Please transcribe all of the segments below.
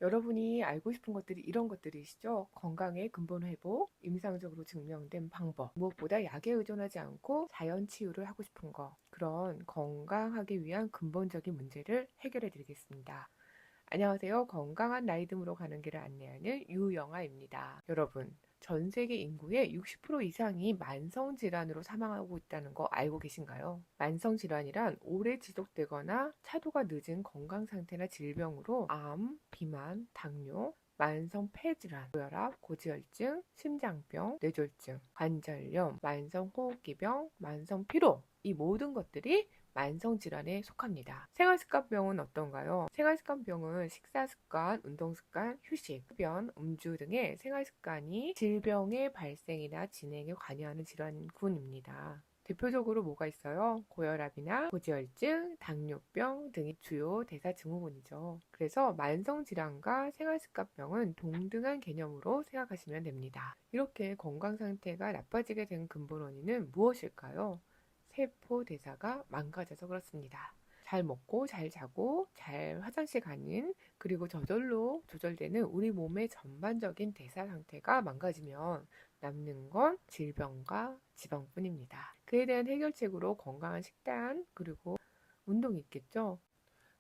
여러분이 알고 싶은 것들이 이런 것들이시죠? 건강의 근본 회복, 임상적으로 증명된 방법, 무엇보다 약에 의존하지 않고 자연 치유를 하고 싶은 것, 그런 건강하기 위한 근본적인 문제를 해결해 드리겠습니다. 안녕하세요. 건강한 나이듦으로 가는 길을 안내하는 유영아입니다. 여러분, 전 세계 인구의 60% 이상이 만성질환으로 사망하고 있다는 거 알고 계신가요? 만성질환이란 오래 지속되거나 차도가 늦은 건강 상태나 질병으로 암, 비만, 당뇨, 만성 폐질환, 고혈압, 고지혈증, 심장병, 뇌졸중, 관절염, 만성호흡기병, 만성 피로, 이 모든 것들이 만성질환에 속합니다. 생활습관병은 어떤가요? 생활습관병은 식사습관, 운동습관, 휴식, 흡연, 음주 등의 생활습관이 질병의 발생이나 진행에 관여하는 질환군입니다. 대표적으로 뭐가 있어요? 고혈압이나 고지혈증, 당뇨병 등이 주요 대사증후군이죠. 그래서 만성질환과 생활습관병은 동등한 개념으로 생각하시면 됩니다. 이렇게 건강 상태가 나빠지게 된 근본 원인은 무엇일까요? 세포 대사가 망가져서 그렇습니다. 잘 먹고 잘 자고 잘 화장실 가는, 그리고 저절로 조절되는 우리 몸의 전반적인 대사 상태가 망가지면 남는 건 질병과 지방뿐입니다. 그에 대한 해결책으로 건강한 식단 그리고 운동이 있겠죠.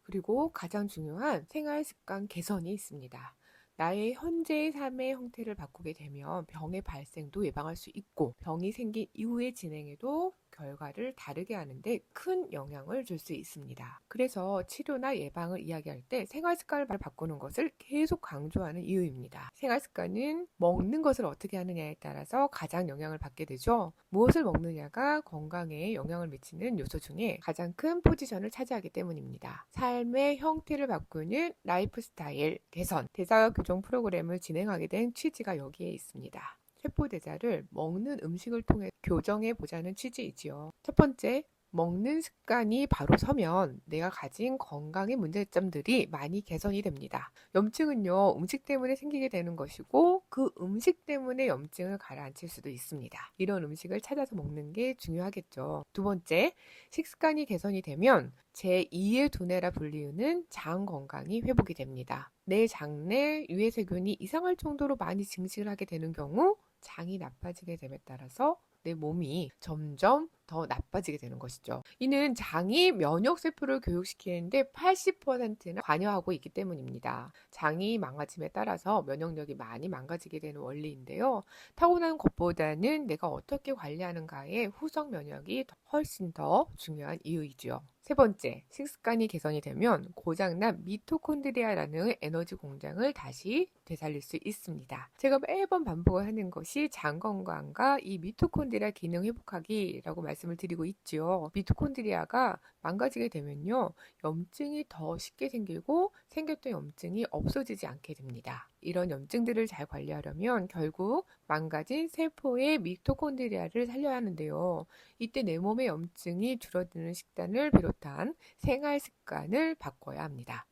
그리고 가장 중요한 생활 습관 개선이 있습니다. 나의 현재의 삶의 형태를 바꾸게 되면 병의 발생도 예방할 수 있고, 병이 생긴 이후의 진행에도 결과를 다르게 하는데 큰 영향을 줄 수 있습니다. 그래서 치료나 예방을 이야기할 때 생활 습관을 바꾸는 것을 계속 강조하는 이유입니다. 생활 습관은 먹는 것을 어떻게 하느냐에 따라서 가장 영향을 받게 되죠. 무엇을 먹느냐가 건강에 영향을 미치는 요소 중에 가장 큰 포지션을 차지하기 때문입니다. 삶의 형태를 바꾸는 라이프 스타일 개선, 대사 교정 프로그램을 진행하게 된 취지가 여기에 있습니다. 세포대사를 먹는 음식을 통해 교정해 보자는 취지이지요. 첫 번째, 먹는 습관이 바로 서면 내가 가진 건강의 문제점들이 많이 개선이 됩니다. 염증은요, 음식 때문에 생기게 되는 것이고, 그 음식 때문에 염증을 가라앉힐 수도 있습니다. 이런 음식을 찾아서 먹는 게 중요하겠죠. 두 번째, 식습관이 개선이 되면 제2의 두뇌라 불리우는 장 건강이 회복이 됩니다. 내 장내 유해세균이 이상할 정도로 많이 증식을 하게 되는 경우 장이 나빠지게 됨에 따라서 내 몸이 점점 더 나빠지게 되는 것이죠. 이는 장이 면역세포를 교육시키는데 80%나 관여하고 있기 때문입니다. 장이 망가짐에 따라서 면역력이 많이 망가지게 되는 원리인데요. 타고난 것보다는 내가 어떻게 관리하는가에 후속 면역이 훨씬 더 중요한 이유이죠. 세 번째, 식습관이 개선이 되면 고장난 미토콘드리아라는 에너지 공장을 다시 되살릴 수 있습니다. 제가 매번 반복을 하는 것이 장 건강과 이 미토콘드리아 기능 회복하기라고 말씀을 드리고 있죠. 미토콘드리아가 망가지게 되면요, 염증이 더 쉽게 생기고 생겼던 염증이 없어지지 않게 됩니다. 이런 염증들을 잘 관리하려면 결국 망가진 세포의 미토콘드리아를 살려야 하는데요. 이때 내 몸의 염증이 줄어드는 식단을 비롯한 생활 습관을 바꿔야 합니다.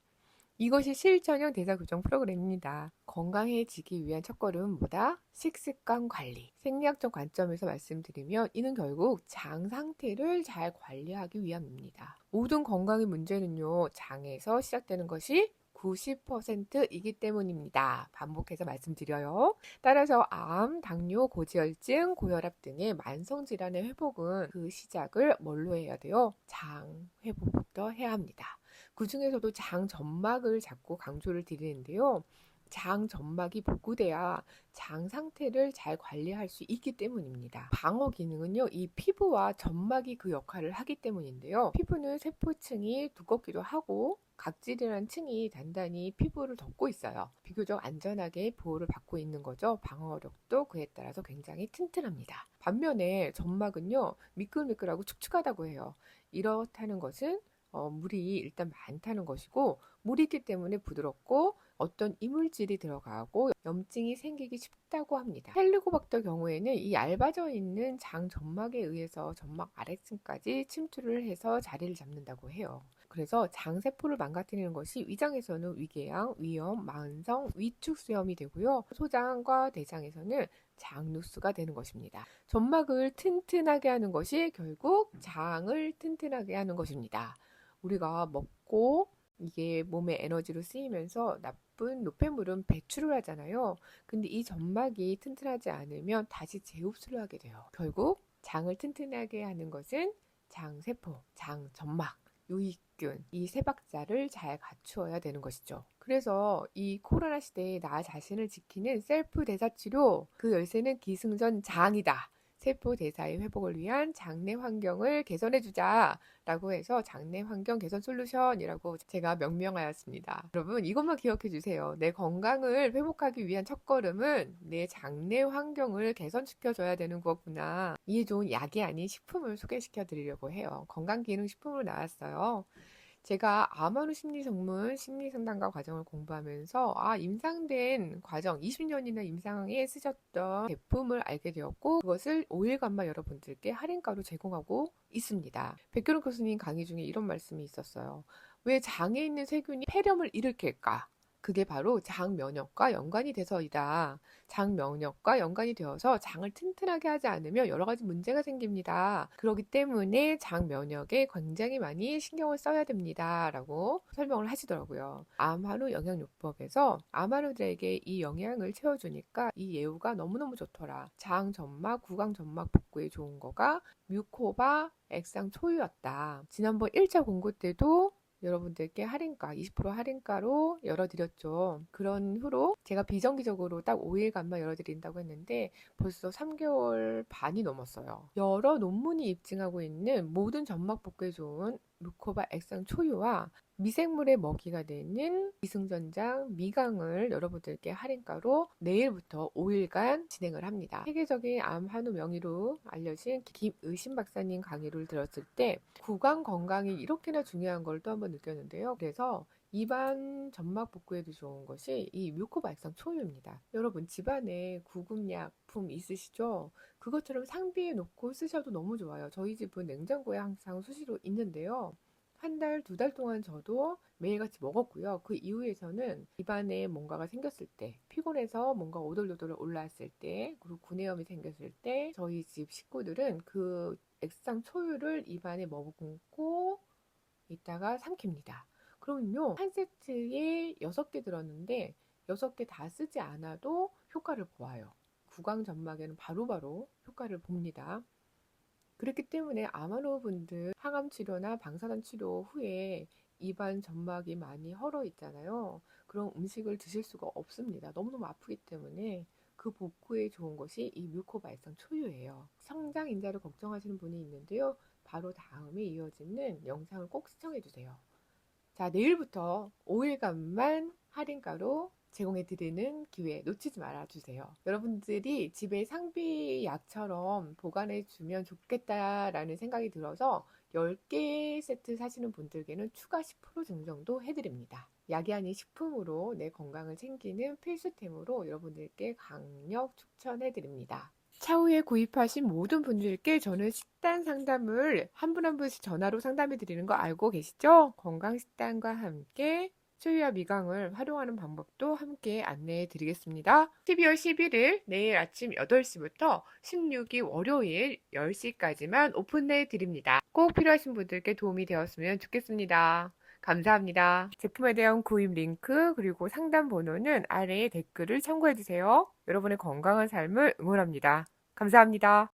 이것이 실천형 대사교정 프로그램입니다. 건강해지기 위한 첫걸음은 뭐다? 식습관 관리. 생리학적 관점에서 말씀드리면 이는 결국 장 상태를 잘 관리하기 위함입니다. 모든 건강의 문제는요, 장에서 시작되는 것이 90%이기 때문입니다. 반복해서 말씀드려요. 따라서 암, 당뇨, 고지혈증, 고혈압 등의 만성질환의 회복은 그 시작을 뭘로 해야 돼요? 장 회복부터 해야 합니다. 그 중에서도 장 점막을 자꾸 강조를 드리는데요. 장 점막이 복구돼야 장 상태를 잘 관리할 수 있기 때문입니다. 방어 기능은요, 이 피부와 점막이 그 역할을 하기 때문인데요. 피부는 세포층이 두껍기도 하고 각질이라는 층이 단단히 피부를 덮고 있어요. 비교적 안전하게 보호를 받고 있는 거죠. 방어력도 그에 따라서 굉장히 튼튼합니다. 반면에 점막은요, 미끌미끌하고 축축하다고 해요. 이렇다는 것은 물이 일단 많다는 것이고, 물이 있기 때문에 부드럽고 어떤 이물질이 들어가고 염증이 생기기 쉽다고 합니다. 헬리코박터 경우에는 이 얇아져 있는 장 점막에 의해서 점막 아래층까지 침투를 해서 자리를 잡는다고 해요. 그래서 장세포를 망가뜨리는 것이 위장에서는 위궤양, 위염, 만성 위축수염이 되고요. 소장과 대장에서는 장누수가 되는 것입니다. 점막을 튼튼하게 하는 것이 결국 장을 튼튼하게 하는 것입니다. 우리가 먹고 이게 몸의 에너지로 쓰이면서 나쁜 노폐물은 배출을 하잖아요. 근데 이 점막이 튼튼하지 않으면 다시 재흡수를 하게 돼요. 결국 장을 튼튼하게 하는 것은 장세포, 장점막, 유익균, 이 세 박자를 잘 갖추어야 되는 것이죠. 그래서 이 코로나 시대에 나 자신을 지키는 셀프 대사 치료, 그 열쇠는 기승전 장이다. 세포 대사의 회복을 위한 장내 환경을 개선해주자 라고 해서 장내 환경 개선 솔루션이라고 제가 명명하였습니다. 여러분 이것만 기억해 주세요. 내 건강을 회복하기 위한 첫걸음은 내 장내 환경을 개선시켜 줘야 되는 거구나. 이에 좋은 약이 아닌 식품을 소개시켜 드리려고 해요. 건강기능식품으로 나왔어요. 제가 아마루 심리전문 심리상담가 과정을 공부하면서 임상된 과정, 20년이나 임상에 쓰셨던 제품을 알게 되었고 그것을 5일간만 여러분들께 할인가로 제공하고 있습니다. 백교룡 교수님 강의 중에 이런 말씀이 있었어요. 왜 장에 있는 세균이 폐렴을 일으킬까? 그게 바로 장 면역과 연관이 돼서이다. 장 면역과 연관이 되어서 장을 튼튼하게 하지 않으면 여러 가지 문제가 생깁니다. 그렇기 때문에 장 면역에 굉장히 많이 신경을 써야 됩니다. 라고 설명을 하시더라고요. 암한우 영양요법에서 암한우들에게 이 영양을 채워주니까 이 예후가 너무너무 좋더라. 장 점막, 구강 점막 복구에 좋은 거가 뮤코바 액상 초유였다. 지난번 1차 공고 때도 여러분들께 할인가, 20% 할인가로 열어드렸죠. 그런 후로 제가 비정기적으로 딱 5일간만 열어드린다고 했는데 벌써 3개월 반이 넘었어요. 여러 논문이 입증하고 있는 모든 점막 복구에 좋은 루코바 액상 초유와 미생물의 먹이가 되는 기승전장 미강을 여러분들께 할인가로 내일부터 5일간 진행을 합니다. 세계적인 암 한우 명의로 알려진 김의신 박사님 강의를 들었을 때 구강 건강이 이렇게나 중요한 걸 또 한번 느꼈는데요. 그래서 입안 점막 복구에도 좋은 것이 이 뮤코바 액상 초유입니다. 여러분 집안에 구급약품 있으시죠? 그것처럼 상비에 놓고 쓰셔도 너무 좋아요. 저희 집은 냉장고에 항상 수시로 있는데요. 한 달, 두 달 동안 저도 매일같이 먹었고요. 그 이후에서는 입안에 뭔가가 생겼을 때, 피곤해서 뭔가 오돌오돌 올라왔을 때, 그리고 구내염이 생겼을 때, 저희 집 식구들은 그 액상 초유를 입안에 머금고 있다가 삼킵니다. 그러면요, 한 세트에 6개 들었는데 6개 다 쓰지 않아도 효과를 보아요. 구강 점막에는 바로바로 효과를 봅니다. 그렇기 때문에 아마노 분들 항암 치료나 방사선 치료 후에 입안 점막이 많이 헐어 있잖아요. 그런 음식을 드실 수가 없습니다. 너무너무 아프기 때문에 그 복구에 좋은 것이 이 뮤코발상 초유예요. 성장 인자를 걱정하시는 분이 있는데요. 바로 다음에 이어지는 영상을 꼭 시청해 주세요. 자, 내일부터 5일간만 할인가로 제공해드리는 기회 놓치지 말아주세요. 여러분들이 집에 상비약처럼 보관해주면 좋겠다라는 생각이 들어서 10개 세트 사시는 분들께는 추가 10% 증정도 해드립니다. 약이 아닌 식품으로 내 건강을 챙기는 필수템으로 여러분들께 강력 추천해드립니다. 차후에 구입하신 모든 분들께 저는 식단 상담을 한 분 한 분씩 전화로 상담해 드리는 거 알고 계시죠? 건강식단과 함께 초유와 미강을 활용하는 방법도 함께 안내해 드리겠습니다. 12월 11일 내일 아침 8시부터 16일 월요일 10시까지만 오픈해 드립니다. 꼭 필요하신 분들께 도움이 되었으면 좋겠습니다. 감사합니다. 제품에 대한 구입 링크 그리고 상담 번호는 아래에 댓글을 참고해 주세요. 여러분의 건강한 삶을 응원합니다. 감사합니다.